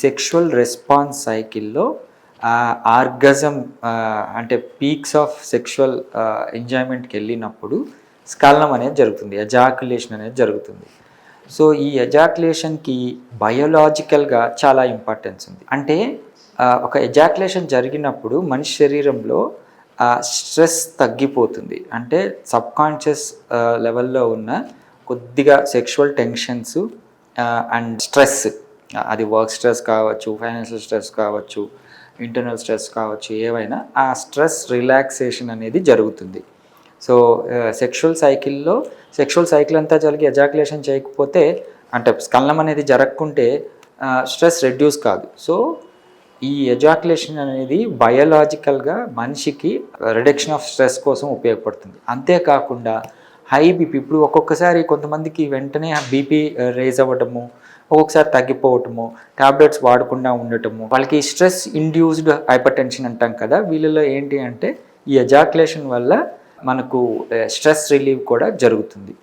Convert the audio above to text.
Sexual response సైకిల్‌లో orgasm అంటే peaks of sexual ఎంజాయ్‌మెంట్‌కెళ్ళినప్పుడు స్ఖలనం అనేది జరుగుతుంది. ఎజాక్యులేషన్ అనేది జరుగుతుంది. సో, ఈ ఎజాక్యులేషన్‌కి బయోలాజికల్‌గా చాలా ఇంపార్టెన్స్ ఉంది. అంటే ఒక ఎజాక్యులేషన్ జరిగినప్పుడు మనిషి శరీరంలో స్ట్రెస్ తగ్గిపోతుంది. అంటే సబ్‌కాన్షియస్ లెవెల్‌లో ఉన్న కొద్దిగా సెక్షువల్ టెన్షన్స్ అండ్ స్ట్రెస్, అది వర్క్ స్ట్రెస్ కావచ్చు, ఫైనాన్షియల్ స్ట్రెస్ కావచ్చు, ఇంటర్నల్ స్ట్రెస్ కావచ్చు, ఏవైనా ఆ స్ట్రెస్ రిలాక్సేషన్ అనేది జరుగుతుంది. సో, సెక్షువల్ సైకిల్ అంతా జరిగి ఎజాక్యులేషన్ చేయకపోతే, అంటే స్ఖలనం అనేది జరగకుంటే స్ట్రెస్ రెడ్యూస్ కాదు. సో, ఈ ఎజాక్యులేషన్ అనేది బయోలాజికల్‌గా మనిషికి రిడక్షన్ ఆఫ్ స్ట్రెస్ కోసం ఉపయోగపడుతుంది. అంతేకాకుండా హై బీపీ, ఇప్పుడు ఒక్కొక్కసారి కొంతమందికి వెంటనే బీపీ రైజ్ అవ్వటము, ఒక్కొక్కసారి తగ్గిపోవటము, టాబ్లెట్స్ వాడకుండా ఉండటము, వాళ్ళకి స్ట్రెస్ ఇండ్యూస్డ్ హైపర్‌టెన్షన్ అంటాం కదా. వీళ్ళలో ఏంటి అంటే ఈ ఎజాక్యులేషన్ వల్ల మనకు స్ట్రెస్ రిలీవ్ కూడా జరుగుతుంది.